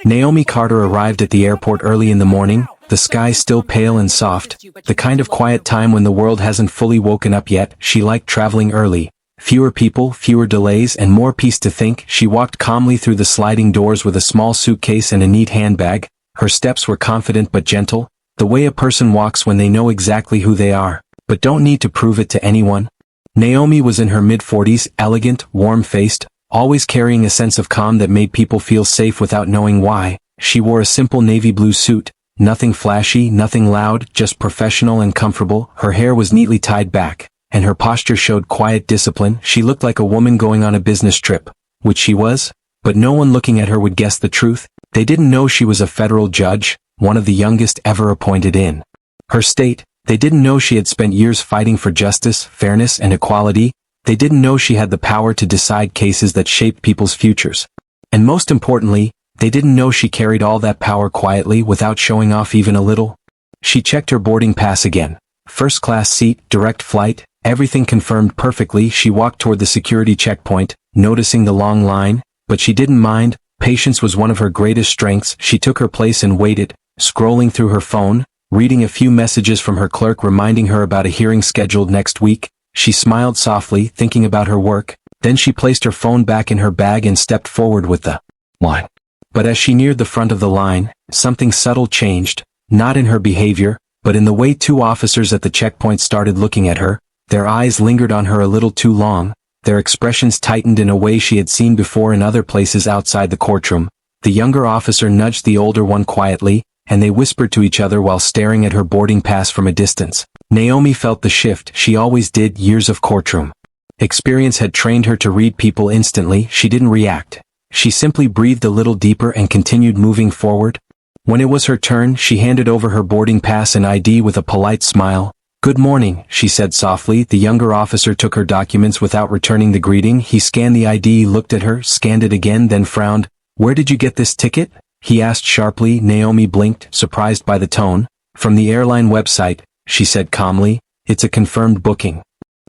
Naomi Carter arrived at the airport early in the morning, the sky still pale and soft, the kind of quiet time when the world hasn't fully woken up yet. She liked traveling early. Fewer people, fewer delays, and more peace to think. She walked calmly through the sliding doors with a small suitcase and a neat handbag. Her steps were confident but gentle, the way a person walks when they know exactly who they are, but don't need to prove it to anyone. Naomi was in her mid-40s, elegant, warm-faced, always carrying a sense of calm that made people feel safe without knowing why. She wore a simple navy blue suit, nothing flashy, nothing loud, just professional and comfortable. Her hair was neatly tied back, and her posture showed quiet discipline. She looked like a woman going on a business trip, which she was, but no one looking at her would guess the truth. They didn't know she was a federal judge, one of the youngest ever appointed in her state. They didn't know she had spent years fighting for justice, fairness, and equality. They didn't know she had the power to decide cases that shaped people's futures. And most importantly, they didn't know she carried all that power quietly without showing off even a little. She checked her boarding pass again. First-class seat, direct flight, everything confirmed perfectly. She walked toward the security checkpoint, noticing the long line, but she didn't mind. Patience was one of her greatest strengths. She took her place and waited, scrolling through her phone, reading a few messages from her clerk reminding her about a hearing scheduled next week. She smiled softly, thinking about her work. Then she placed her phone back in her bag and stepped forward with the line. But as she neared the front of the line, something subtle changed, not in her behavior, but in the way two officers at the checkpoint started looking at her. Their eyes lingered on her a little too long, their expressions tightened in a way she had seen before in other places outside the courtroom. The younger officer nudged the older one quietly, and they whispered to each other while staring at her boarding pass from a distance. Naomi felt the shift. She always did. Years of courtroom experience had trained her to read people instantly. She didn't react. She simply breathed a little deeper and continued moving forward. When it was her turn, she handed over her boarding pass and ID with a polite smile. "Good morning," she said softly. The younger officer took her documents without returning the greeting. He scanned the ID, looked at her, scanned it again, then frowned. "Where did you get this ticket?" he asked sharply. Naomi blinked, surprised by the tone. "From the airline website," she said calmly. "It's a confirmed booking."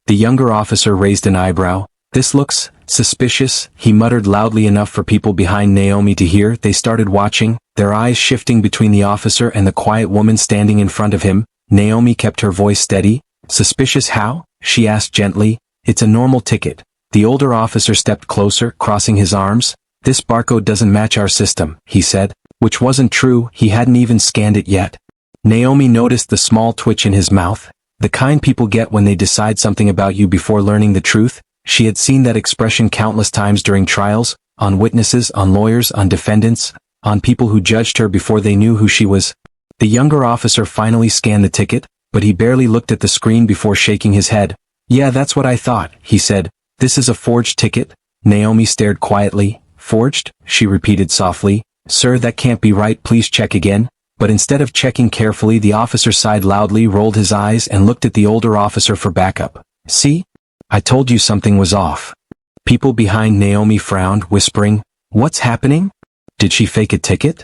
The younger officer raised an eyebrow. "This looks suspicious," he muttered loudly enough for people behind Naomi to hear. They started watching, their eyes shifting between the officer and the quiet woman standing in front of him. Naomi kept her voice steady. "Suspicious how?" she asked gently. "It's a normal ticket." The older officer stepped closer, crossing his arms. "This barcode doesn't match our system," he said, which wasn't true. He hadn't even scanned it yet. Naomi noticed the small twitch in his mouth, the kind people get when they decide something about you before learning the truth. She had seen that expression countless times during trials, on witnesses, on lawyers, on defendants, on people who judged her before they knew who she was. The younger officer finally scanned the ticket, but he barely looked at the screen before shaking his head. "Yeah, that's what I thought," he said. "This is a forged ticket?" Naomi stared quietly. "Forged?" she repeated softly. "Sir, that can't be right. Please check again." But instead of checking carefully, the officer sighed loudly, rolled his eyes, and looked at the older officer for backup. "See? I told you something was off." People behind Naomi frowned, whispering, "What's happening? Did she fake a ticket?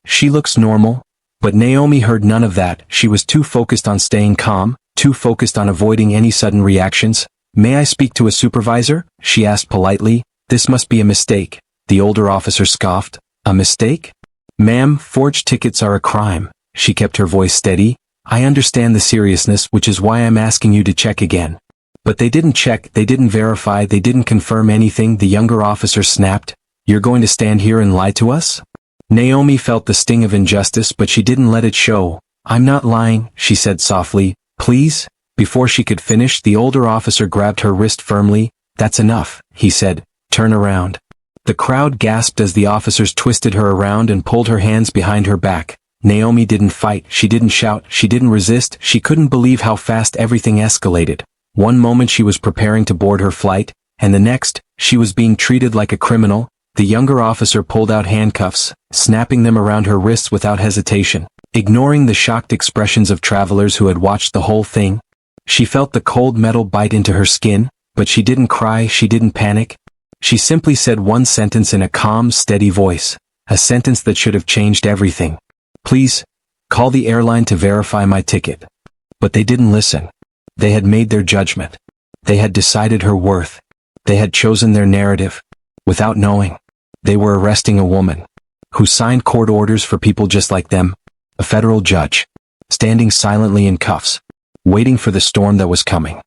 She looks normal." But Naomi heard none of that. She was too focused on staying calm, too focused on avoiding any sudden reactions. "May I speak to a supervisor?" she asked politely. "This must be a mistake." The older officer scoffed. "A mistake? Ma'am, forged tickets are a crime." She kept her voice steady. "I understand the seriousness, which is why I'm asking you to check again." But they didn't check, they didn't verify, they didn't confirm anything. The younger officer snapped. "You're going to stand here and lie to us?" Naomi felt the sting of injustice, but she didn't let it show. "I'm not lying," she said softly. "Please?" Before she could finish, the older officer grabbed her wrist firmly. "That's enough," he said. "Turn around." The crowd gasped as the officers twisted her around and pulled her hands behind her back. Naomi didn't fight, she didn't shout, she didn't resist. She couldn't believe how fast everything escalated. One moment she was preparing to board her flight, and the next, she was being treated like a criminal. The younger officer pulled out handcuffs, snapping them around her wrists without hesitation, ignoring the shocked expressions of travelers who had watched the whole thing. She felt the cold metal bite into her skin, but she didn't cry, she didn't panic. She simply said one sentence in a calm, steady voice, a sentence that should have changed everything. "Please, call the airline to verify my ticket." But they didn't listen. They had made their judgment. They had decided her worth. They had chosen their narrative. Without knowing, they were arresting a woman who signed court orders for people just like them. A federal judge. Standing silently in cuffs. Waiting for the storm that was coming.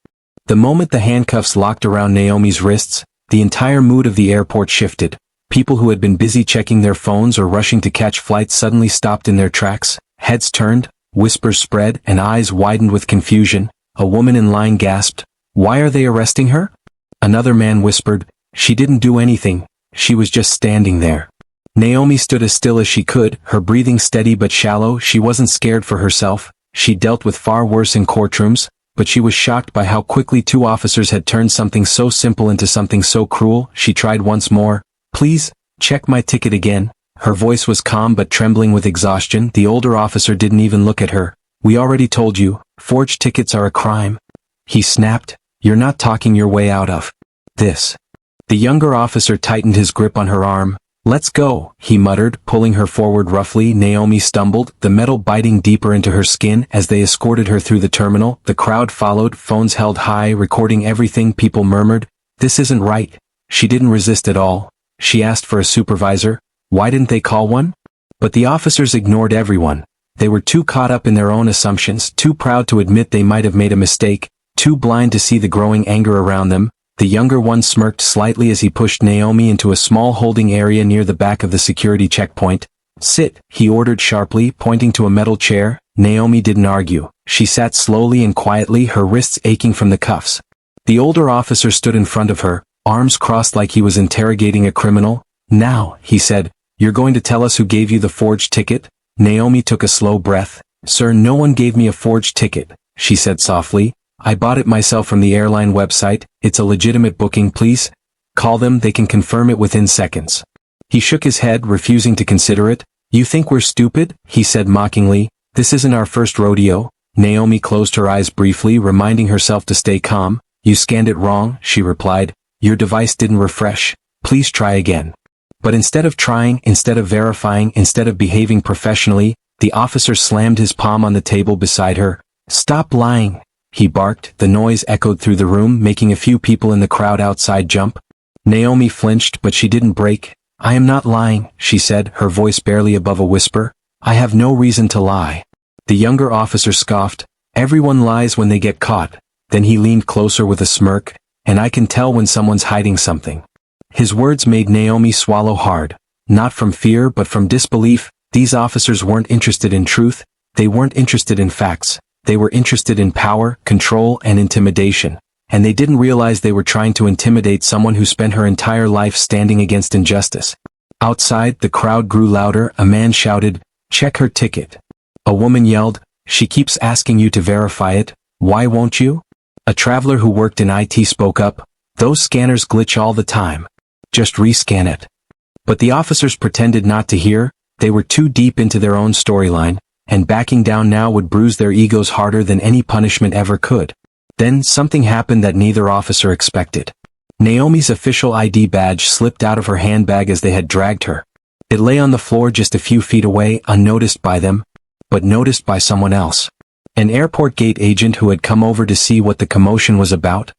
The moment the handcuffs locked around Naomi's wrists, the entire mood of the airport shifted. People who had been busy checking their phones or rushing to catch flights suddenly stopped in their tracks, heads turned, whispers spread, and eyes widened with confusion. A woman in line gasped, "Why are they arresting her?" Another man whispered, "She didn't do anything, she was just standing there." Naomi stood as still as she could, her breathing steady but shallow. She wasn't scared for herself. She dealt with far worse in courtrooms, but she was shocked by how quickly two officers had turned something so simple into something so cruel. She tried once more. "Please, check my ticket again." Her voice was calm but trembling with exhaustion. The older officer didn't even look at her. "We already told you, forged tickets are a crime." He snapped, "You're not talking your way out of this." The younger officer tightened his grip on her arm. "Let's go," he muttered, pulling her forward roughly. Naomi stumbled, the metal biting deeper into her skin. As they escorted her through the terminal, the crowd followed, phones held high, recording everything. People murmured, "This isn't right." She didn't resist at all. She asked for a supervisor. Why didn't they call one? But the officers ignored everyone. They were too caught up in their own assumptions, too proud to admit they might have made a mistake, too blind to see the growing anger around them. The younger one smirked slightly as he pushed Naomi into a small holding area near the back of the security checkpoint. "Sit," he ordered sharply, pointing to a metal chair. Naomi didn't argue. She sat slowly and quietly, her wrists aching from the cuffs. The older officer stood in front of her, arms crossed like he was interrogating a criminal. "Now," he said, "you're going to tell us who gave you the forged ticket?" Naomi took a slow breath. "Sir, no one gave me a forged ticket," she said softly. "I bought it myself from the airline website. It's a legitimate booking. Please call them, they can confirm it within seconds." He shook his head, refusing to consider it. "You think we're stupid?" he said mockingly. "This isn't our first rodeo." Naomi closed her eyes briefly, reminding herself to stay calm. "You scanned it wrong," she replied. "Your device didn't refresh. Please try again." But instead of trying, instead of verifying, instead of behaving professionally, the officer slammed his palm on the table beside her. "Stop lying," he barked. The noise echoed through the room, making a few people in the crowd outside jump. Naomi flinched, but she didn't break. "I am not lying," she said, her voice barely above a whisper. "I have no reason to lie." The younger officer scoffed. "Everyone lies when they get caught." Then he leaned closer with a smirk. "And I can tell when someone's hiding something." His words made Naomi swallow hard. Not from fear but from disbelief. These officers weren't interested in truth. They weren't interested in facts. They were interested in power, control, and intimidation. And they didn't realize they were trying to intimidate someone who spent her entire life standing against injustice. Outside, the crowd grew louder. A man shouted, "Check her ticket." A woman yelled, "She keeps asking you to verify it. Why won't you?" A traveler who worked in IT spoke up, "Those scanners glitch all the time. Just rescan it." But the officers pretended not to hear. They were too deep into their own storyline, and backing down now would bruise their egos harder than any punishment ever could. Then something happened that neither officer expected. Naomi's official ID badge slipped out of her handbag as they had dragged her. It lay on the floor just a few feet away, unnoticed by them, but noticed by someone else. An airport gate agent who had come over to see what the commotion was about.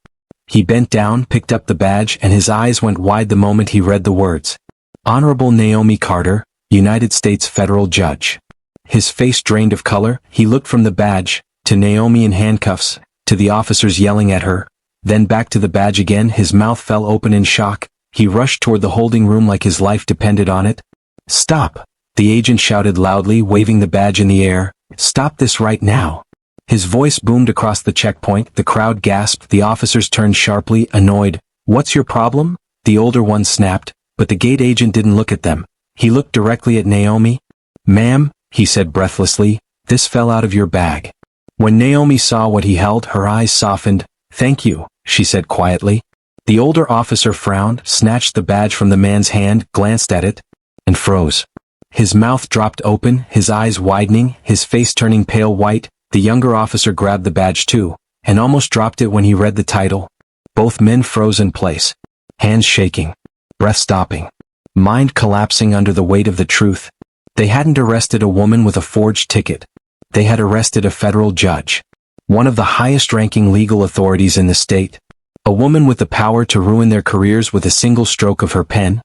He bent down, picked up the badge, and his eyes went wide the moment he read the words. Honorable Naomi Carter, United States Federal Judge. His face drained of color. He looked from the badge, to Naomi in handcuffs, to the officers yelling at her, then back to the badge again. His mouth fell open in shock. He rushed toward the holding room like his life depended on it. "Stop!" the agent shouted loudly, waving the badge in the air. "Stop this right now." His voice boomed across the checkpoint. The crowd gasped. The officers turned sharply, annoyed. "What's your problem?" the older one snapped, but the gate agent didn't look at them. He looked directly at Naomi. "Ma'am," he said breathlessly, "this fell out of your bag." When Naomi saw what he held, her eyes softened. "Thank you," she said quietly. The older officer frowned, snatched the badge from the man's hand, glanced at it, and froze. His mouth dropped open, his eyes widening, his face turning pale white. The younger officer grabbed the badge too, and almost dropped it when he read the title. Both men froze in place. Hands shaking. Breath stopping. Mind collapsing under the weight of the truth. They hadn't arrested a woman with a forged ticket. They had arrested a federal judge. One of the highest-ranking legal authorities in the state. A woman with the power to ruin their careers with a single stroke of her pen.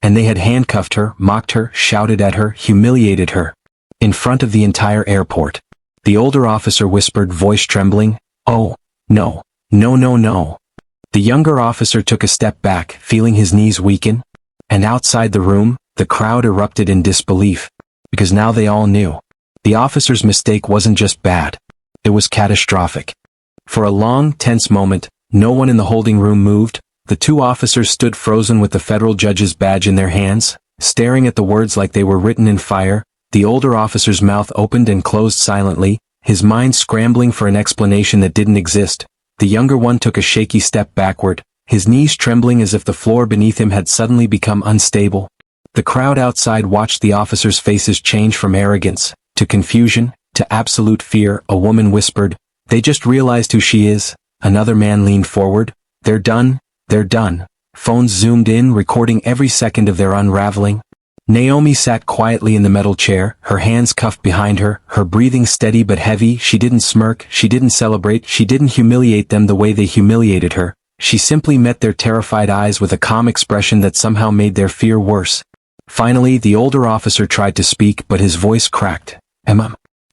And they had handcuffed her, mocked her, shouted at her, humiliated her. In front of the entire airport. The older officer whispered, voice trembling, "Oh, no, no, no, no." The younger officer took a step back, feeling his knees weaken. And outside the room, the crowd erupted in disbelief. Because now they all knew. The officer's mistake wasn't just bad. It was catastrophic. For a long, tense moment, no one in the holding room moved. The two officers stood frozen with the federal judge's badge in their hands, staring at the words like they were written in fire. The older officer's mouth opened and closed silently, his mind scrambling for an explanation that didn't exist. The younger one took a shaky step backward, his knees trembling as if the floor beneath him had suddenly become unstable. The crowd outside watched the officers' faces change from arrogance to confusion to absolute fear. A woman whispered, "They just realized who she is." Another man leaned forward, "They're done, they're done." Phones zoomed in, recording every second of their unraveling. Naomi sat quietly in the metal chair, her hands cuffed behind her, her breathing steady but heavy. She didn't smirk, she didn't celebrate, she didn't humiliate them the way they humiliated her. She simply met their terrified eyes with a calm expression that somehow made their fear worse. Finally, the older officer tried to speak, but his voice cracked.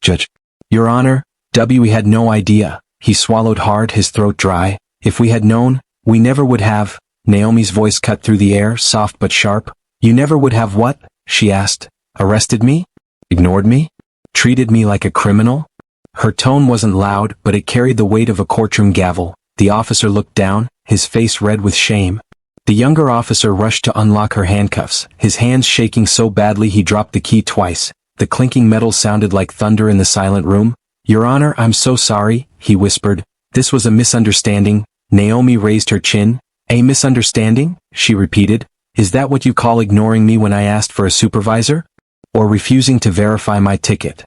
Judge. Your Honor, we had no idea." He swallowed hard, his throat dry. "If we had known, we never would have." Naomi's voice cut through the air, soft but sharp. "You never would have what?" she asked. "Arrested me? Ignored me? Treated me like a criminal?" Her tone wasn't loud, but it carried the weight of a courtroom gavel. The officer looked down, his face red with shame. The younger officer rushed to unlock her handcuffs, his hands shaking so badly he dropped the key twice. The clinking metal sounded like thunder in the silent room. "Your Honor, I'm so sorry," he whispered. "This was a misunderstanding." Naomi raised her chin. "A misunderstanding?" she repeated. "Is that what you call ignoring me when I asked for a supervisor? Or refusing to verify my ticket?"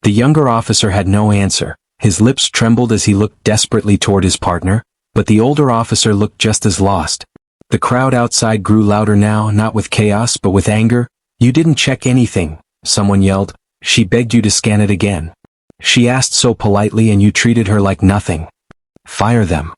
The younger officer had no answer. His lips trembled as he looked desperately toward his partner, but the older officer looked just as lost. The crowd outside grew louder now, not with chaos but with anger. "You didn't check anything," someone yelled. "She begged you to scan it again. She asked so politely and you treated her like nothing. Fire them."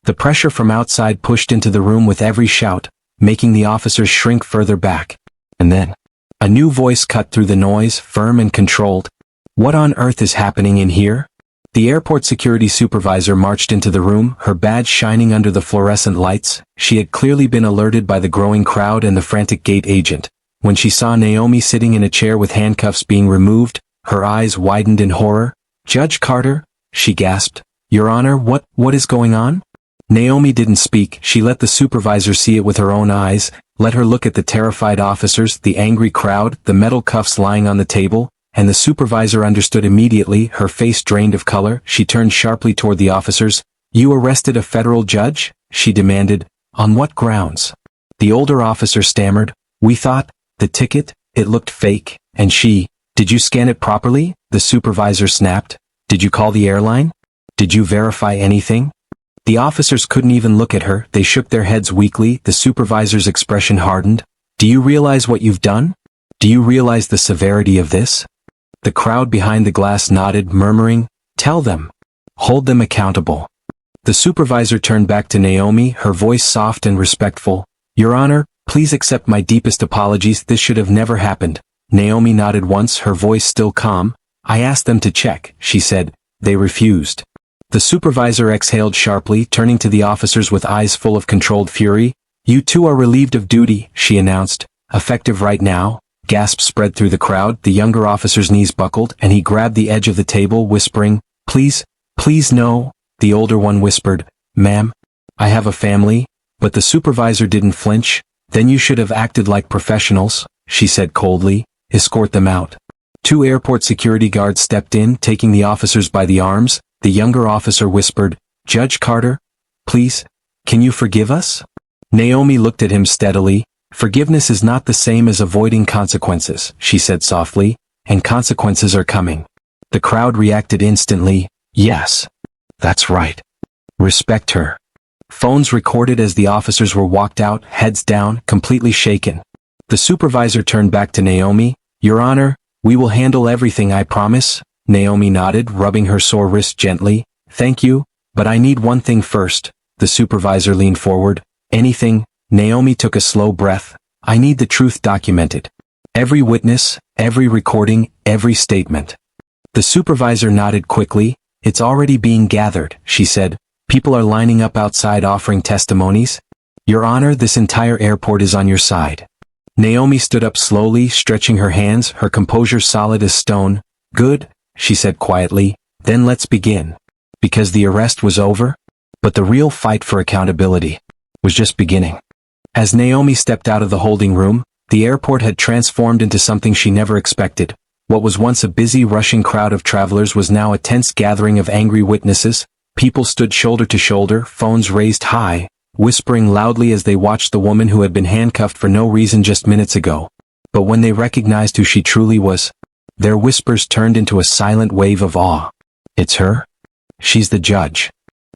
The pressure from outside pushed into the room with every shout, making the officers shrink further back. And then, a new voice cut through the noise, firm and controlled. "What on earth is happening in here?" The airport security supervisor marched into the room, her badge shining under the fluorescent lights. She had clearly been alerted by the growing crowd and the frantic gate agent. When she saw Naomi sitting in a chair with handcuffs being removed, her eyes widened in horror. "Judge Carter?" she gasped. "Your Honor, what is going on?" Naomi didn't speak. She let the supervisor see it with her own eyes, let her look at the terrified officers, the angry crowd, the metal cuffs lying on the table, and the supervisor understood immediately, her face drained of color. She turned sharply toward the officers. "You arrested a federal judge?" she demanded. "On what grounds?" The older officer stammered. "We thought, the ticket, it looked fake, and she, did you scan it properly?" The supervisor snapped. "Did you call the airline? Did you verify anything?" The officers couldn't even look at her, they shook their heads weakly. The supervisor's expression hardened. "Do you realize what you've done? Do you realize the severity of this?" The crowd behind the glass nodded, murmuring, "Tell them. Hold them accountable." The supervisor turned back to Naomi, her voice soft and respectful. "Your Honor, please accept my deepest apologies. This should have never happened." Naomi nodded once, her voice still calm. "I asked them to check," she said. "They refused." The supervisor exhaled sharply, turning to the officers with eyes full of controlled fury. "You two are relieved of duty," she announced. "Effective right now." Gasps spread through the crowd. The younger officer's knees buckled, and he grabbed the edge of the table, whispering, "Please, please no." The older one whispered, "Ma'am, I have a family." But the supervisor didn't flinch. "Then you should have acted like professionals," she said coldly. "Escort them out." Two airport security guards stepped in, taking the officers by the arms. The younger officer whispered, "Judge Carter, please, can you forgive us?" Naomi looked at him steadily. "Forgiveness is not the same as avoiding consequences," she said softly, "and consequences are coming." The crowd reacted instantly. "Yes, that's right. Respect her." Phones recorded as the officers were walked out, heads down, completely shaken. The supervisor turned back to Naomi. "Your Honor, we will handle everything, I promise." Naomi nodded, rubbing her sore wrist gently. "Thank you, but I need one thing first." The supervisor leaned forward. "Anything?" Naomi took a slow breath. I need the truth documented. Every witness, every recording, every statement. The supervisor nodded quickly. It's already being gathered, she said. People are lining up outside offering testimonies. Your Honor, this entire airport is on your side. Naomi stood up slowly, stretching her hands, her composure solid as stone. Good, she said quietly. Then let's begin. Because the arrest was over? But the real fight for accountability was just beginning. As Naomi stepped out of the holding room, the airport had transformed into something she never expected. What was once a busy, rushing crowd of travelers was now a tense gathering of angry witnesses. People stood shoulder to shoulder, phones raised high, whispering loudly as they watched the woman who had been handcuffed for no reason just minutes ago. But when they recognized who she truly was, their whispers turned into a silent wave of awe. It's her? She's the judge.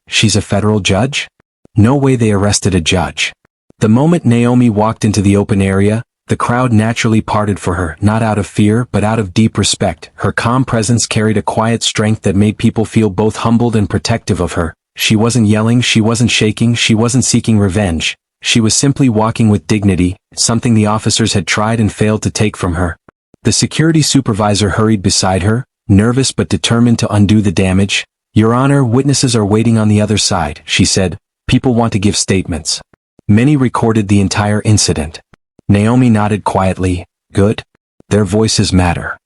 She's a federal judge? No way they arrested a judge. The moment Naomi walked into the open area, the crowd naturally parted for her, not out of fear but out of deep respect. Her calm presence carried a quiet strength that made people feel both humbled and protective of her. She wasn't yelling, she wasn't shaking, she wasn't seeking revenge. She was simply walking with dignity, something the officers had tried and failed to take from her. The security supervisor hurried beside her, nervous but determined to undo the damage. Your Honor, witnesses are waiting on the other side, she said. People want to give statements. Many recorded the entire incident. Naomi nodded quietly. Good. Their voices matter.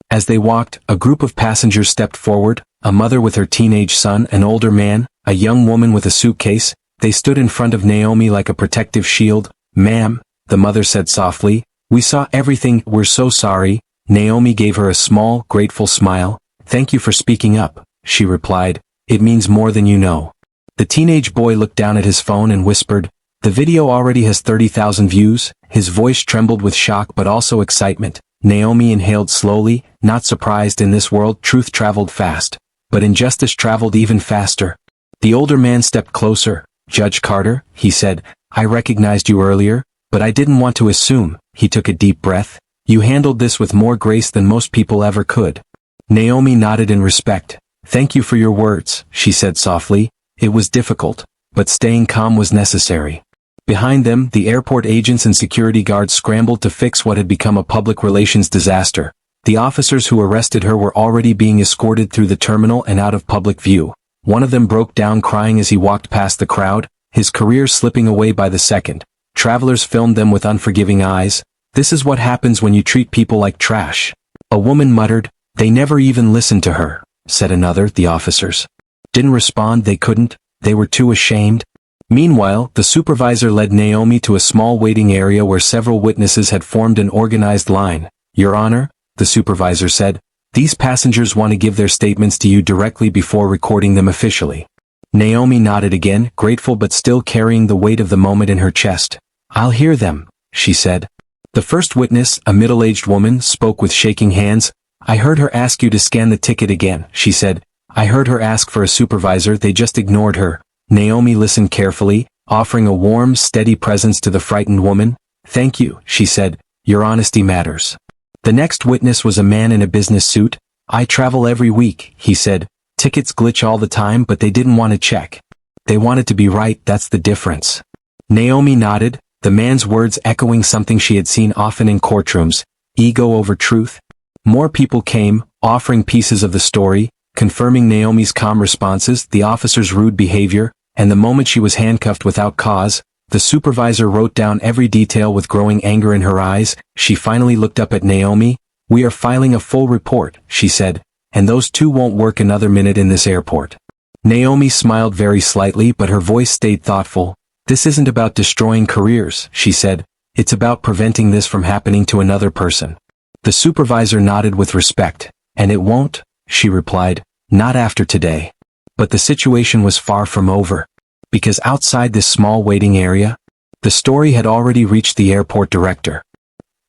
As they walked, a group of passengers stepped forward, a mother with her teenage son, an older man, a young woman with a suitcase. They stood in front of Naomi like a protective shield. Ma'am, the mother said softly, we saw everything, we're so sorry. Naomi gave her a small, grateful smile. Thank you for speaking up, she replied. It means more than you know. The teenage boy looked down at his phone and whispered, the video already has 30,000 views. His voice trembled with shock but also excitement. Naomi inhaled slowly, not surprised. In this world truth traveled fast. But injustice traveled even faster. The older man stepped closer. Judge Carter, he said, I recognized you earlier, but I didn't want to assume. He took a deep breath. You handled this with more grace than most people ever could. Naomi nodded in respect. Thank you for your words, she said softly. It was difficult, but staying calm was necessary. Behind them, the airport agents and security guards scrambled to fix what had become a public relations disaster. The officers who arrested her were already being escorted through the terminal and out of public view. One of them broke down crying as he walked past the crowd, his career slipping away by the second. Travelers filmed them with unforgiving eyes. This is what happens when you treat people like trash. A woman muttered, they never even listened to her, said another. The officers didn't respond, they couldn't, they were too ashamed. Meanwhile, the supervisor led Naomi to a small waiting area where several witnesses had formed an organized line. Your Honor, the supervisor said, these passengers want to give their statements to you directly before recording them officially. Naomi nodded again, grateful but still carrying the weight of the moment in her chest. I'll hear them, she said. The first witness, a middle-aged woman, spoke with shaking hands. I heard her ask you to scan the ticket again, she said. I heard her ask for a supervisor, they just ignored her. Naomi listened carefully, offering a warm, steady presence to the frightened woman. Thank you, she said. Your honesty matters. The next witness was a man in a business suit. I travel every week, he said. Tickets glitch all the time but they didn't want to check. They wanted to be right, that's the difference. Naomi nodded, the man's words echoing something she had seen often in courtrooms. Ego over truth. More people came, offering pieces of the story, confirming Naomi's calm responses, the officer's rude behavior, and the moment she was handcuffed without cause. The supervisor wrote down every detail with growing anger in her eyes. She finally looked up at Naomi. We are filing a full report, she said, and those two won't work another minute in this airport. Naomi smiled very slightly but her voice stayed thoughtful. This isn't about destroying careers, she said. It's about preventing this from happening to another person. The supervisor nodded with respect. And it won't, she replied, not after today. But the situation was far from over. Because outside this small waiting area, the story had already reached the airport director.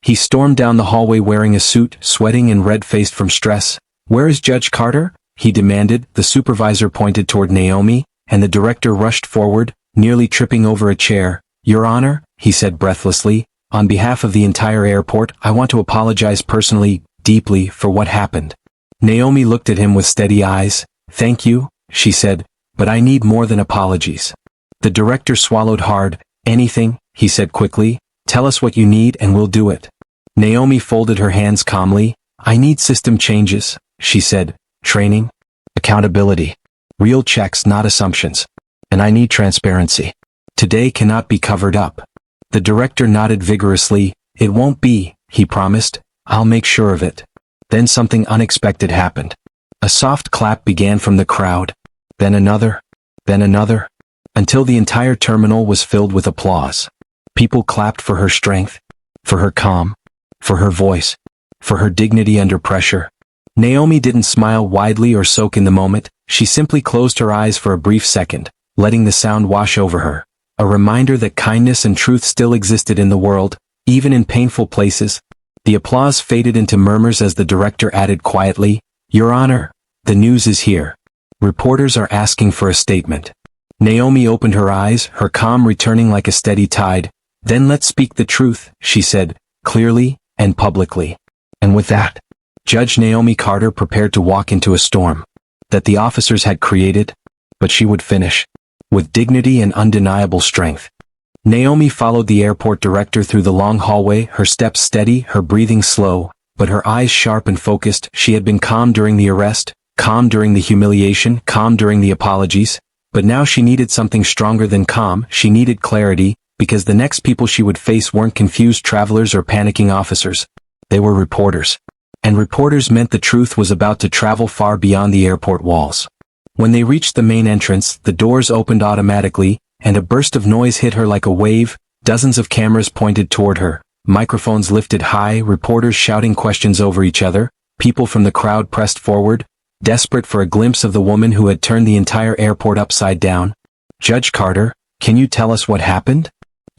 He stormed down the hallway wearing a suit, sweating and red-faced from stress. Where is Judge Carter? He demanded. The supervisor pointed toward Naomi, and the director rushed forward, nearly tripping over a chair. Your Honor, he said breathlessly, on behalf of the entire airport, I want to apologize personally, deeply, for what happened. Naomi looked at him with steady eyes. Thank you, she said, but I need more than apologies. The director swallowed hard. Anything, he said quickly. Tell us what you need and we'll do it. Naomi folded her hands calmly. I need system changes, she said. Training, accountability, real checks, not assumptions. And I need transparency. Today cannot be covered up. The director nodded vigorously. It won't be, he promised. I'll make sure of it. Then something unexpected happened. A soft clap began from the crowd. Then another, until the entire terminal was filled with applause. People clapped for her strength, for her calm, for her voice, for her dignity under pressure. Naomi didn't smile widely or soak in the moment. She simply closed her eyes for a brief second, letting the sound wash over her. A reminder that kindness and truth still existed in the world, even in painful places. The applause faded into murmurs as the director added quietly, Your Honor, the news is here. Reporters are asking for a statement. Naomi opened her eyes, her calm returning like a steady tide. Then let's speak the truth, she said, clearly and publicly. And with that, Judge Naomi Carter prepared to walk into a storm that the officers had created, but she would finish with dignity and undeniable strength. Naomi followed the airport director through the long hallway, her steps steady, her breathing slow, but her eyes sharp and focused. She had been calm during the arrest, calm during the humiliation, calm during the apologies, but now she needed something stronger than calm. She needed clarity, because the next people she would face weren't confused travelers or panicking officers. They were reporters. And reporters meant the truth was about to travel far beyond the airport walls. When they reached the main entrance, the doors opened automatically, and a burst of noise hit her like a wave. Dozens of cameras pointed toward her, microphones lifted high, reporters shouting questions over each other. People from the crowd pressed forward, desperate for a glimpse of the woman who had turned the entire airport upside down. Judge Carter, can you tell us what happened?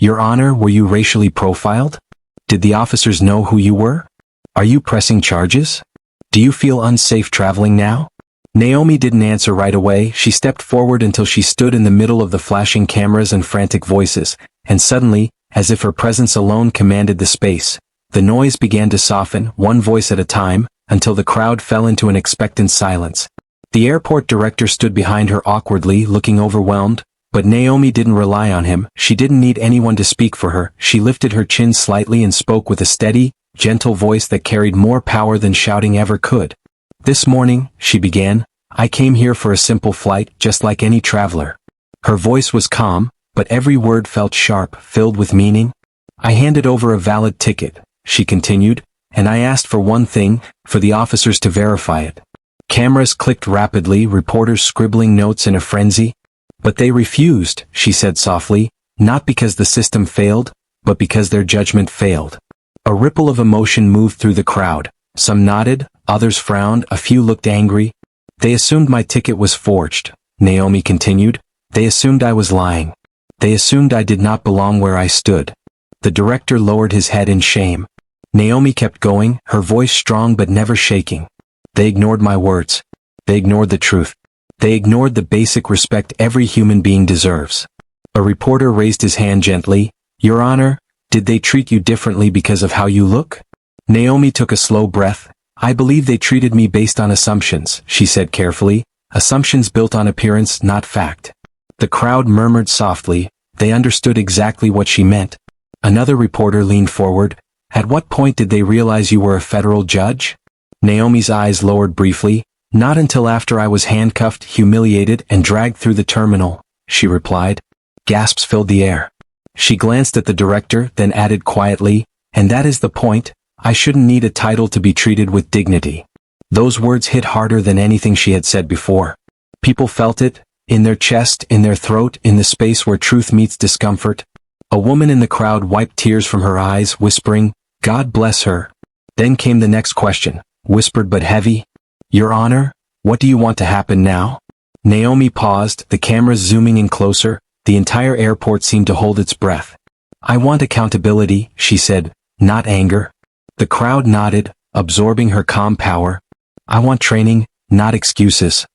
Your Honor, were you racially profiled? Did the officers know who you were? Are you pressing charges? Do you feel unsafe traveling now? Naomi didn't answer right away. She stepped forward until she stood in the middle of the flashing cameras and frantic voices, and suddenly, as if her presence alone commanded the space, the noise began to soften, one voice at a time, until the crowd fell into an expectant silence. The airport director stood behind her awkwardly, looking overwhelmed, but Naomi didn't rely on him. She didn't need anyone to speak for her. She lifted her chin slightly and spoke with a steady, gentle voice that carried more power than shouting ever could. This morning, she began, I came here for a simple flight, just like any traveler. Her voice was calm, but every word felt sharp, filled with meaning. I handed over a valid ticket, she continued, and I asked for one thing, for the officers to verify it. Cameras clicked rapidly, reporters scribbling notes in a frenzy. But they refused, she said softly, not because the system failed, but because their judgment failed. A ripple of emotion moved through the crowd. Some nodded, others frowned, a few looked angry. They assumed my ticket was forged, Naomi continued. They assumed I was lying. They assumed I did not belong where I stood. The director lowered his head in shame. Naomi kept going, her voice strong but never shaking. They ignored my words. They ignored the truth. They ignored the basic respect every human being deserves. A reporter raised his hand gently. Your Honor, did they treat you differently because of how you look? Naomi took a slow breath. I believe they treated me based on assumptions, she said carefully. Assumptions built on appearance, not fact. The crowd murmured softly. They understood exactly what she meant. Another reporter leaned forward. At what point did they realize you were a federal judge? Naomi's eyes lowered briefly. Not until after I was handcuffed, humiliated, and dragged through the terminal, she replied. Gasps filled the air. She glanced at the director, then added quietly, and that is the point, I shouldn't need a title to be treated with dignity. Those words hit harder than anything she had said before. People felt it, in their chest, in their throat, in the space where truth meets discomfort. A woman in the crowd wiped tears from her eyes, whispering, God bless her. Then came the next question, whispered but heavy. Your Honor, what do you want to happen now? Naomi paused, the cameras zooming in closer. The entire airport seemed to hold its breath. I want accountability, she said, not anger. The crowd nodded, absorbing her calm power. I want training, not excuses.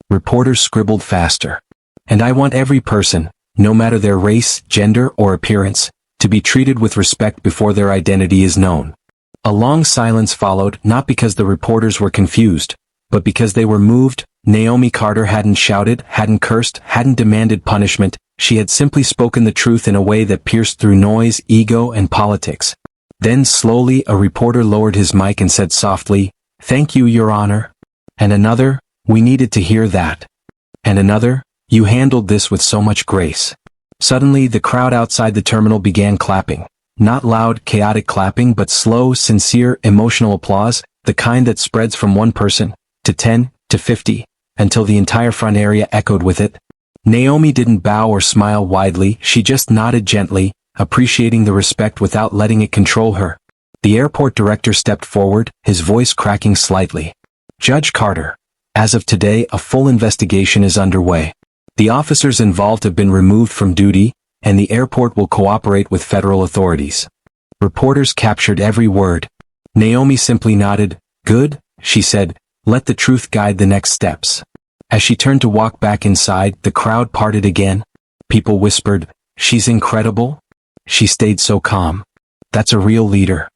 Reporters scribbled faster. And I want every person, no matter their race, gender, or appearance, to be treated with respect before their identity is known. A long silence followed, not because the reporters were confused, but because they were moved. Naomi Carter hadn't shouted, hadn't cursed, hadn't demanded punishment. She had simply spoken the truth in a way that pierced through noise, ego, and politics. Then slowly a reporter lowered his mic and said softly, "Thank you, Your Honor." And another, "We needed to hear that." And another, "You handled this with so much grace." Suddenly the crowd outside the terminal began clapping. Not loud, chaotic clapping, but slow, sincere, emotional applause, the kind that spreads from one person, to 10, to 50, until the entire front area echoed with it. Naomi didn't bow or smile widely, she just nodded gently, appreciating the respect without letting it control her. The airport director stepped forward, his voice cracking slightly. "Judge Carter, as of today, a full investigation is underway. The officers involved have been removed from duty, and the airport will cooperate with federal authorities." Reporters captured every word. Naomi simply nodded. "Good," she said, "let the truth guide the next steps." As she turned to walk back inside, the crowd parted again. People whispered, "She's incredible." She stayed so calm. "That's a real leader."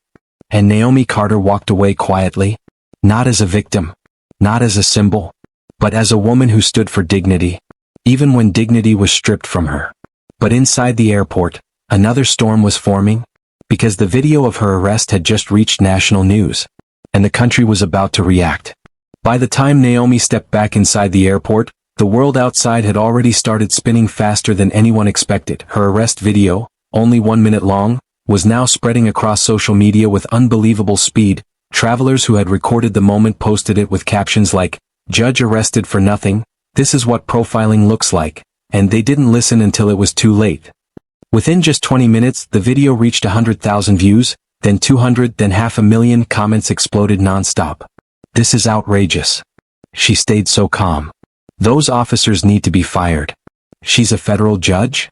And Naomi Carter walked away quietly. Not as a victim. Not as a symbol. But as a woman who stood for dignity. Even when dignity was stripped from her. But inside the airport, another storm was forming. Because the video of her arrest had just reached national news. And the country was about to react. By the time Naomi stepped back inside the airport, the world outside had already started spinning faster than anyone expected. Her arrest video, only 1 minute long, was now spreading across social media with unbelievable speed. Travelers who had recorded the moment posted it with captions like, "Judge arrested for nothing, this is what profiling looks like," and they didn't listen until it was too late. Within just 20 minutes, the video reached 100,000 views, then 200, then 500,000 comments exploded nonstop. "This is outrageous. She stayed so calm. Those officers need to be fired. She's a federal judge?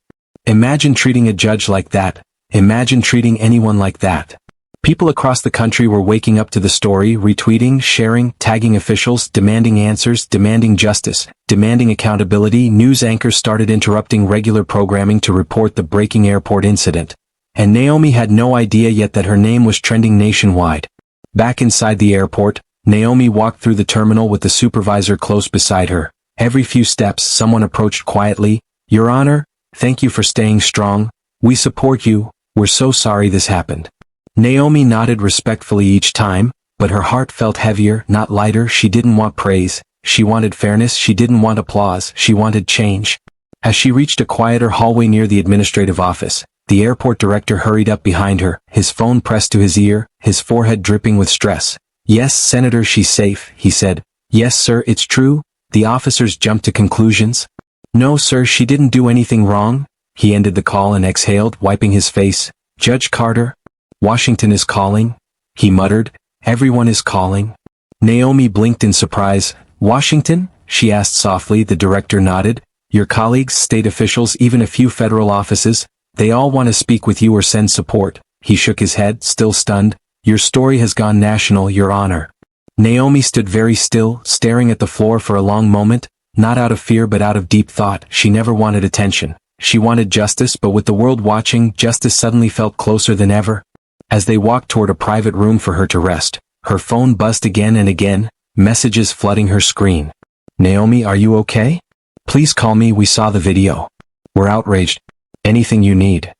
Imagine treating a judge like that. Imagine treating anyone like that." People across the country were waking up to the story, retweeting, sharing, tagging officials, demanding answers, demanding justice, demanding accountability. News anchors started interrupting regular programming to report the breaking airport incident. And Naomi had no idea yet that her name was trending nationwide. Back inside the airport, Naomi walked through the terminal with the supervisor close beside her. Every few steps, someone approached quietly. "Your Honor, thank you for staying strong. We support you. We're so sorry this happened." Naomi nodded respectfully each time, but her heart felt heavier, not lighter. She didn't want praise. She wanted fairness. She didn't want applause. She wanted change. As she reached a quieter hallway near the administrative office, the airport director hurried up behind her, his phone pressed to his ear, his forehead dripping with stress. "Yes, Senator, she's safe," he said. "Yes, sir, it's true." The officers jumped to conclusions. "No, sir, she didn't do anything wrong." He ended the call and exhaled, wiping his face. "Judge Carter? Washington is calling," he muttered. "Everyone is calling." Naomi blinked in surprise. "Washington?" she asked softly. The director nodded. "Your colleagues, state officials, even a few federal offices, they all want to speak with you or send support." He shook his head, still stunned. "Your story has gone national, Your Honor." Naomi stood very still, staring at the floor for a long moment, not out of fear but out of deep thought. She never wanted attention. She wanted justice, but with the world watching, justice suddenly felt closer than ever. As they walked toward a private room for her to rest, her phone buzzed again and again, messages flooding her screen. "Naomi, are you okay? Please call me, we saw the video. We're outraged. Anything you need.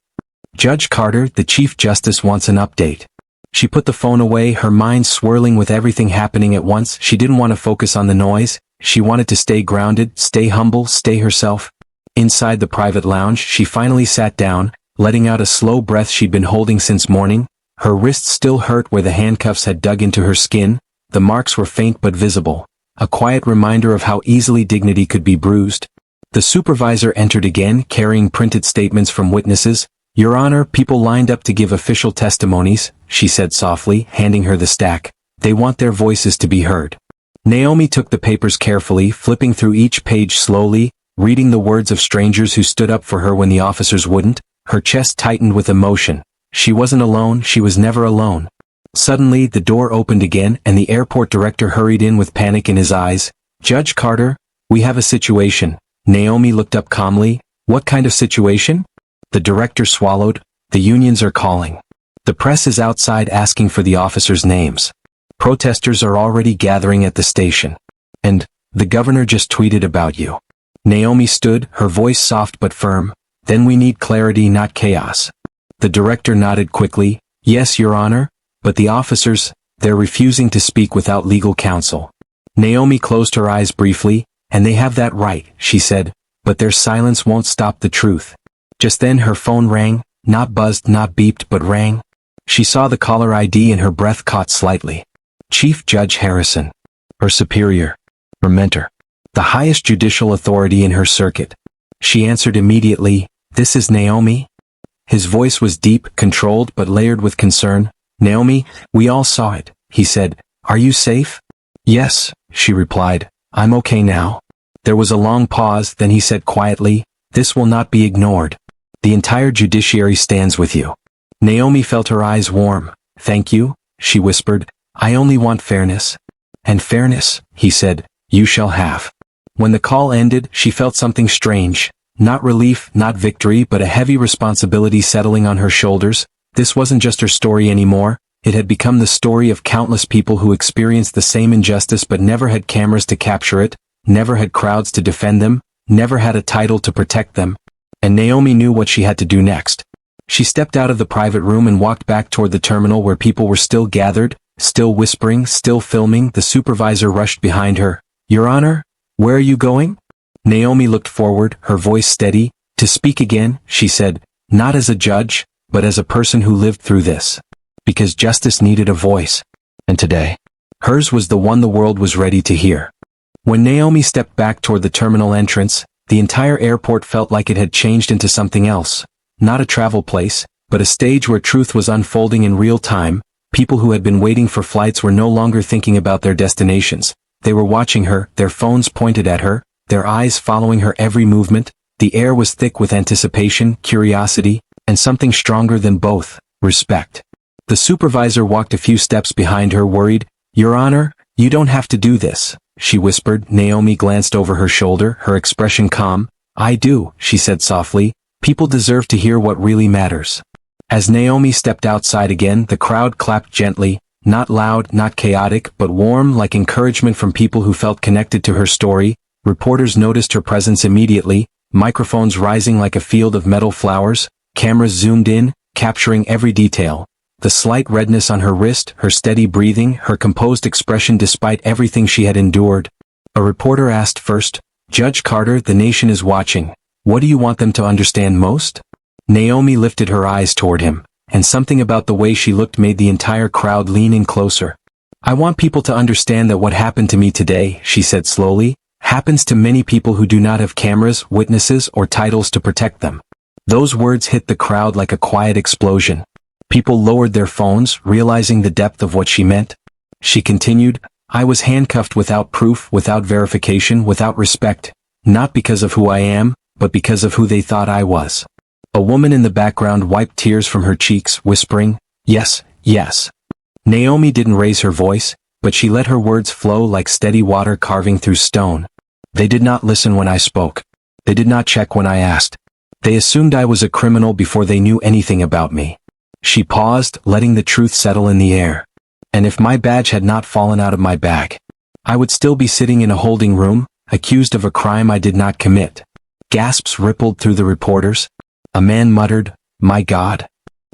Judge Carter, the Chief Justice wants an update." She put the phone away, her mind swirling with everything happening at once. She didn't want to focus on the noise. She wanted to stay grounded, stay humble, stay herself. Inside the private lounge, she finally sat down, letting out a slow breath she'd been holding since morning. Her wrists still hurt where the handcuffs had dug into her skin. The marks were faint but visible. A quiet reminder of how easily dignity could be bruised. The supervisor entered again, carrying printed statements from witnesses. "Your Honor, people lined up to give official testimonies," she said softly, handing her the stack. "They want their voices to be heard." Naomi took the papers carefully, flipping through each page slowly, reading the words of strangers who stood up for her when the officers wouldn't. Her chest tightened with emotion. She wasn't alone, she was never alone. Suddenly, the door opened again, and the airport director hurried in with panic in his eyes. "Judge Carter, we have a situation." Naomi looked up calmly. "What kind of situation?" The director swallowed. "The unions are calling. The press is outside asking for the officers' names. Protesters are already gathering at the station. And the governor just tweeted about you." Naomi stood, her voice soft but firm. Then we need clarity, not chaos. The director nodded quickly. Yes, Your Honor, but the officers, they're refusing to speak without legal counsel. Naomi closed her eyes briefly. And they have that right, she said, but their silence won't stop the truth. Just then her phone rang, not buzzed, not beeped, but rang. She saw the caller ID and her breath caught slightly. Chief Judge Harrison. Her superior. Her mentor. The highest judicial authority in her circuit. She answered immediately, This is Naomi? His voice was deep, controlled, but layered with concern. Naomi, we all saw it, he said. Are you safe? Yes, she replied. I'm okay now. There was a long pause, then he said quietly, This will not be ignored. The entire judiciary stands with you. Naomi felt her eyes warm. Thank you, she whispered. I only want fairness. And fairness, he said, you shall have. When the call ended, she felt something strange. Not relief, not victory, but a heavy responsibility settling on her shoulders. This wasn't just her story anymore. It had become the story of countless people who experienced the same injustice but never had cameras to capture it, never had crowds to defend them, never had a title to protect them. And Naomi knew what she had to do next. She stepped out of the private room and walked back toward the terminal where people were still gathered, still whispering, still filming. The supervisor rushed behind her. Your Honor, where are you going? Naomi looked forward, her voice steady. To speak again, she said, not as a judge, but as a person who lived through this. Because justice needed a voice. And today, hers was the one the world was ready to hear. When Naomi stepped back toward the terminal entrance, the entire airport felt like it had changed into something else. Not a travel place, but a stage where truth was unfolding in real time. People who had been waiting for flights were no longer thinking about their destinations. They were watching her, their phones pointed at her, their eyes following her every movement. The air was thick with anticipation, curiosity, and something stronger than both, respect. The supervisor walked a few steps behind her, worried. Your Honor, you don't have to do this, she whispered. Naomi glanced over her shoulder, her expression calm. I do, she said softly. People deserve to hear what really matters. As Naomi stepped outside again, the crowd clapped gently, not loud, not chaotic, but warm, like encouragement from people who felt connected to her story. Reporters noticed her presence immediately, microphones rising like a field of metal flowers, cameras zoomed in, capturing every detail. The slight redness on her wrist, her steady breathing, her composed expression despite everything she had endured. A reporter asked first, Judge Carter, the nation is watching. What do you want them to understand most? Naomi lifted her eyes toward him, and something about the way she looked made the entire crowd lean in closer. I want people to understand that what happened to me today, she said slowly, happens to many people who do not have cameras, witnesses, or titles to protect them. Those words hit the crowd like a quiet explosion. People lowered their phones, realizing the depth of what she meant. She continued, I was handcuffed without proof, without verification, without respect, not because of who I am, but because of who they thought I was. A woman in the background wiped tears from her cheeks, whispering, Yes, yes. Naomi didn't raise her voice, but she let her words flow like steady water carving through stone. They did not listen when I spoke. They did not check when I asked. They assumed I was a criminal before they knew anything about me. She paused, letting the truth settle in the air. And if my badge had not fallen out of my bag, I would still be sitting in a holding room, accused of a crime I did not commit. Gasps rippled through the reporters. A man muttered, My God.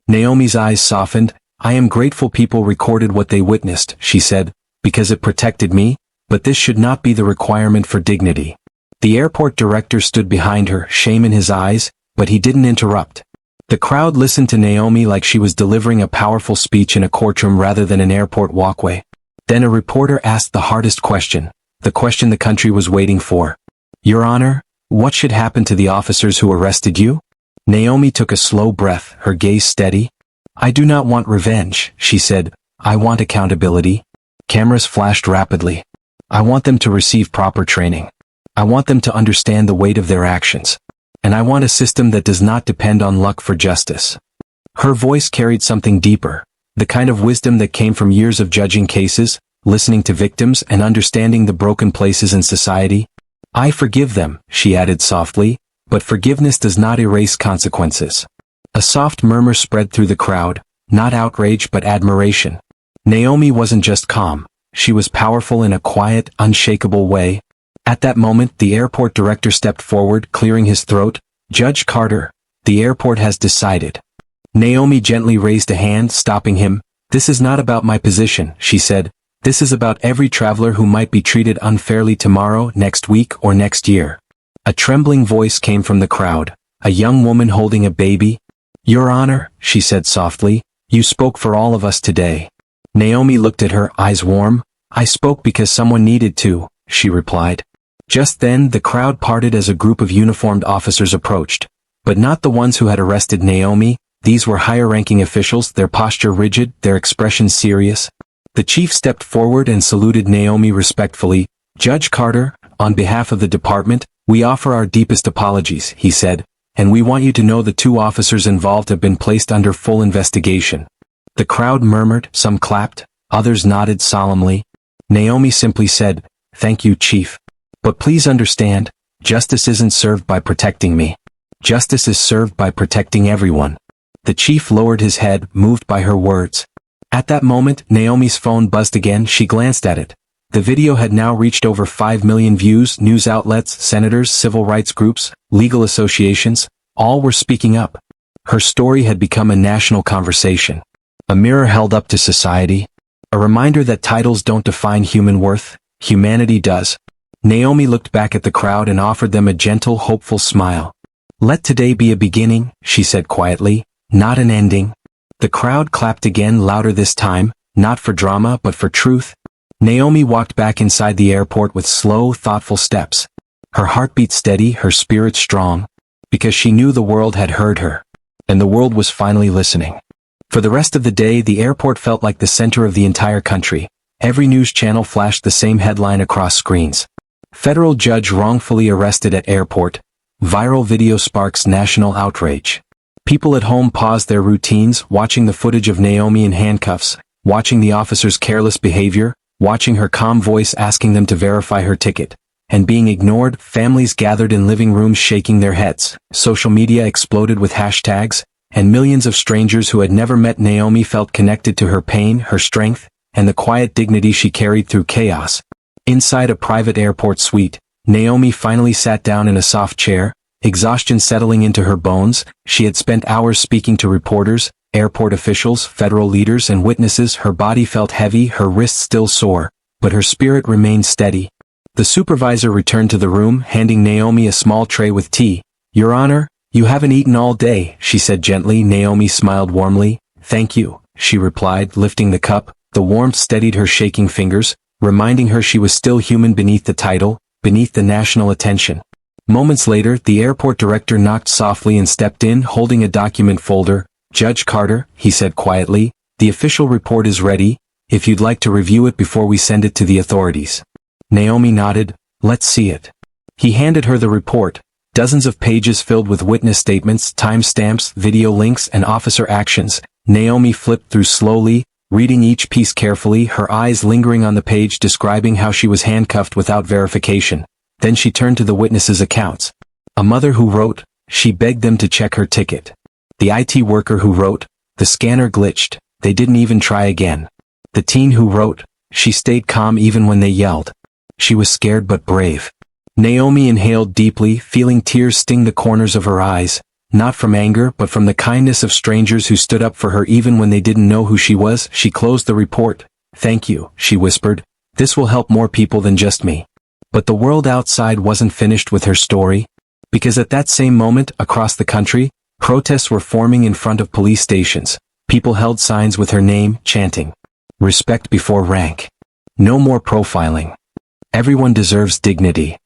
Naomi's eyes softened. I am grateful people recorded what they witnessed, she said, because it protected me, but this should not be the requirement for dignity. The airport director stood behind her, shame in his eyes, but he didn't interrupt. The crowd listened to Naomi like she was delivering a powerful speech in a courtroom rather than an airport walkway. Then a reporter asked the hardest question, the question the country was waiting for. Your Honor, what should happen to the officers who arrested you? Naomi took a slow breath, her gaze steady. I do not want revenge, she said. I want accountability. Cameras flashed rapidly. I want them to receive proper training. I want them to understand the weight of their actions. And I want a system that does not depend on luck for justice. Her voice carried something deeper, the kind of wisdom that came from years of judging cases, listening to victims, and understanding the broken places in society. I forgive them, she added softly, but forgiveness does not erase consequences. A soft murmur spread through the crowd, not outrage but admiration. Naomi wasn't just calm, she was powerful in a quiet, unshakable way. At that moment, the airport director stepped forward, clearing his throat. "Judge Carter, the airport has decided." Naomi gently raised a hand, stopping him. "This is not about my position," she said. "This is about every traveler who might be treated unfairly tomorrow, next week, or next year." A trembling voice came from the crowd, a young woman holding a baby. "Your Honor," she said softly, "you spoke for all of us today." Naomi looked at her, eyes warm. "I spoke because someone needed to," she replied. Just then, the crowd parted as a group of uniformed officers approached. But not the ones who had arrested Naomi. These were higher-ranking officials, their posture rigid, their expressions serious. The chief stepped forward and saluted Naomi respectfully. "Judge Carter, on behalf of the department, we offer our deepest apologies," he said, "and we want you to know the 2 officers involved have been placed under full investigation." The crowd murmured, some clapped, others nodded solemnly. Naomi simply said, "Thank you, Chief. But please understand, justice isn't served by protecting me. Justice is served by protecting everyone." The chief lowered his head, moved by her words. At that moment, Naomi's phone buzzed again. She glanced at it. The video had now reached over 5 million views. News outlets, senators, civil rights groups, legal associations, all were speaking up. Her story had become a national conversation. A mirror held up to society. A reminder that titles don't define human worth, humanity does. Naomi looked back at the crowd and offered them a gentle, hopeful smile. "Let today be a beginning," she said quietly, "not an ending." The crowd clapped again, louder this time, not for drama but for truth. Naomi walked back inside the airport with slow, thoughtful steps. Her heartbeat steady, her spirit strong, because she knew the world had heard her, and the world was finally listening. For the rest of the day, the airport felt like the center of the entire country. Every news channel flashed the same headline across screens. Federal judge wrongfully arrested at airport. Viral video sparks national outrage. People at home paused their routines, watching the footage of Naomi in handcuffs, watching the officer's careless behavior, watching her calm voice asking them to verify her ticket, and being ignored. Families gathered in living rooms shaking their heads. Social media exploded with hashtags, and millions of strangers who had never met Naomi felt connected to her pain, her strength, and the quiet dignity she carried through chaos. Inside a private airport suite, Naomi finally sat down in a soft chair, exhaustion settling into her bones. She had spent hours speaking to reporters, airport officials, federal leaders, and witnesses. Her body felt heavy, her wrists still sore, but her spirit remained steady. The supervisor returned to the room, handing Naomi a small tray with tea. "Your Honor, you haven't eaten all day," she said gently. Naomi smiled warmly. "Thank you," she replied, lifting the cup. The warmth steadied her shaking fingers, reminding her she was still human beneath the title, beneath the national attention. Moments later, the airport director knocked softly and stepped in, holding a document folder. "Judge Carter," he said quietly, "the official report is ready, if you'd like to review it before we send it to the authorities." Naomi nodded. "Let's see it." He handed her the report, dozens of pages filled with witness statements, timestamps, video links, and officer actions. Naomi flipped through slowly, reading each piece carefully, her eyes lingering on the page describing how she was handcuffed without verification. Then she turned to the witnesses' accounts. A mother who wrote, "She begged them to check her ticket." The IT worker who wrote, "The scanner glitched, they didn't even try again." The teen who wrote, "She stayed calm even when they yelled. She was scared but brave." Naomi inhaled deeply, feeling tears sting the corners of her eyes. Not from anger, but from the kindness of strangers who stood up for her even when they didn't know who she was. She closed the report. "Thank you," she whispered. "This will help more people than just me." But the world outside wasn't finished with her story. Because at that same moment, across the country, protests were forming in front of police stations. People held signs with her name, chanting, "Respect before rank. No more profiling. Everyone deserves dignity."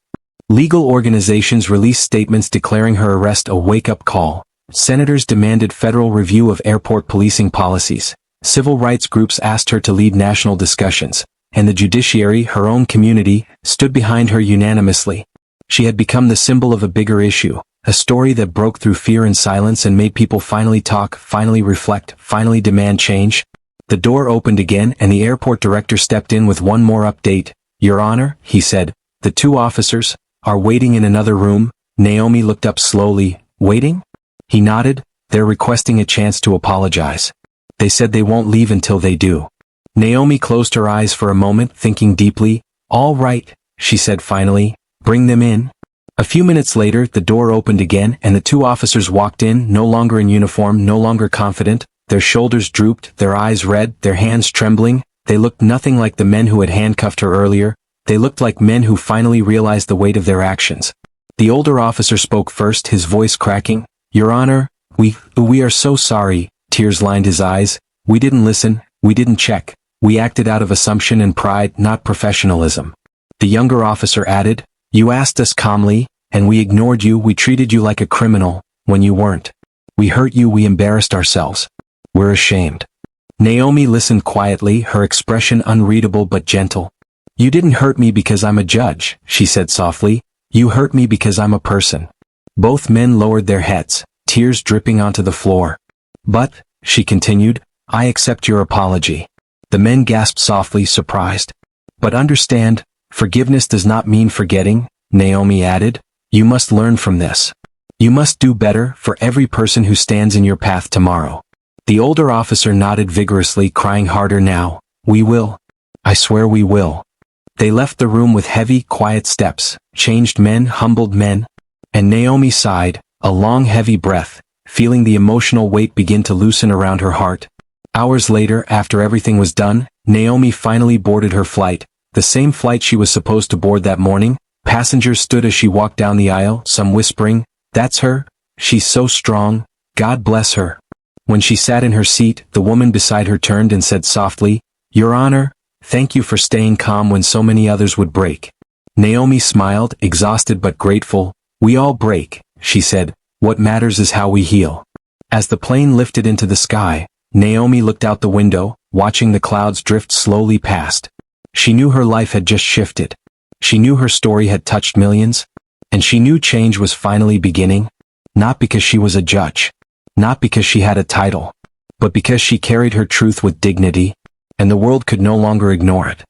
Legal organizations released statements declaring her arrest a wake-up call. Senators demanded federal review of airport policing policies. Civil rights groups asked her to lead national discussions, and the judiciary, her own community, stood behind her unanimously. She had become the symbol of a bigger issue, a story that broke through fear and silence and made people finally talk, finally reflect, finally demand change. The door opened again and the airport director stepped in with one more update. "Your Honor," he said, "the 2 officers are waiting in another room." Naomi looked up slowly. "Waiting?" He nodded. "They're requesting a chance to apologize. They said they won't leave until they do." Naomi closed her eyes for a moment, thinking deeply. "All right," she said finally, Bring them in. A few minutes later, the door opened again and the two officers walked in, no longer in uniform, no longer confident, their shoulders drooped, their eyes red, their hands trembling. They looked nothing like the men who had handcuffed her earlier. They looked like men who finally realized the weight of their actions. The older officer spoke first, his voice cracking. Your Honor, we are so sorry. Tears lined his eyes. We didn't listen, we didn't check. We acted out of assumption and pride, not professionalism. The younger officer added, you asked us calmly, and we ignored you. We treated you like a criminal, when you weren't. We hurt you, we embarrassed ourselves. We're ashamed. Naomi listened quietly, her expression unreadable but gentle. You didn't hurt me because I'm a judge, she said softly. You hurt me because I'm a person. Both men lowered their heads, tears dripping onto the floor. But, she continued, I accept your apology. The men gasped softly, surprised. But understand, forgiveness does not mean forgetting, Naomi added. You must learn from this. You must do better for every person who stands in your path tomorrow. The older officer nodded vigorously, crying harder now. We will. I swear we will. They left the room with heavy, quiet steps, changed men, humbled men. And Naomi sighed, a long, heavy breath, feeling the emotional weight begin to loosen around her heart. Hours later, after everything was done, Naomi finally boarded her flight, the same flight she was supposed to board that morning. Passengers stood as she walked down the aisle, some whispering, That's her? She's so strong. God bless her. When she sat in her seat, the woman beside her turned and said softly, Your Honor, thank you for staying calm when so many others would break. Naomi smiled, exhausted but grateful. We all break, she said. What matters is how we heal. As the plane lifted into the sky, Naomi looked out the window, watching the clouds drift slowly past. She knew her life had just shifted. She knew her story had touched millions. And she knew change was finally beginning. Not because she was a judge. Not because she had a title. But because she carried her truth with dignity. And the world could no longer ignore it.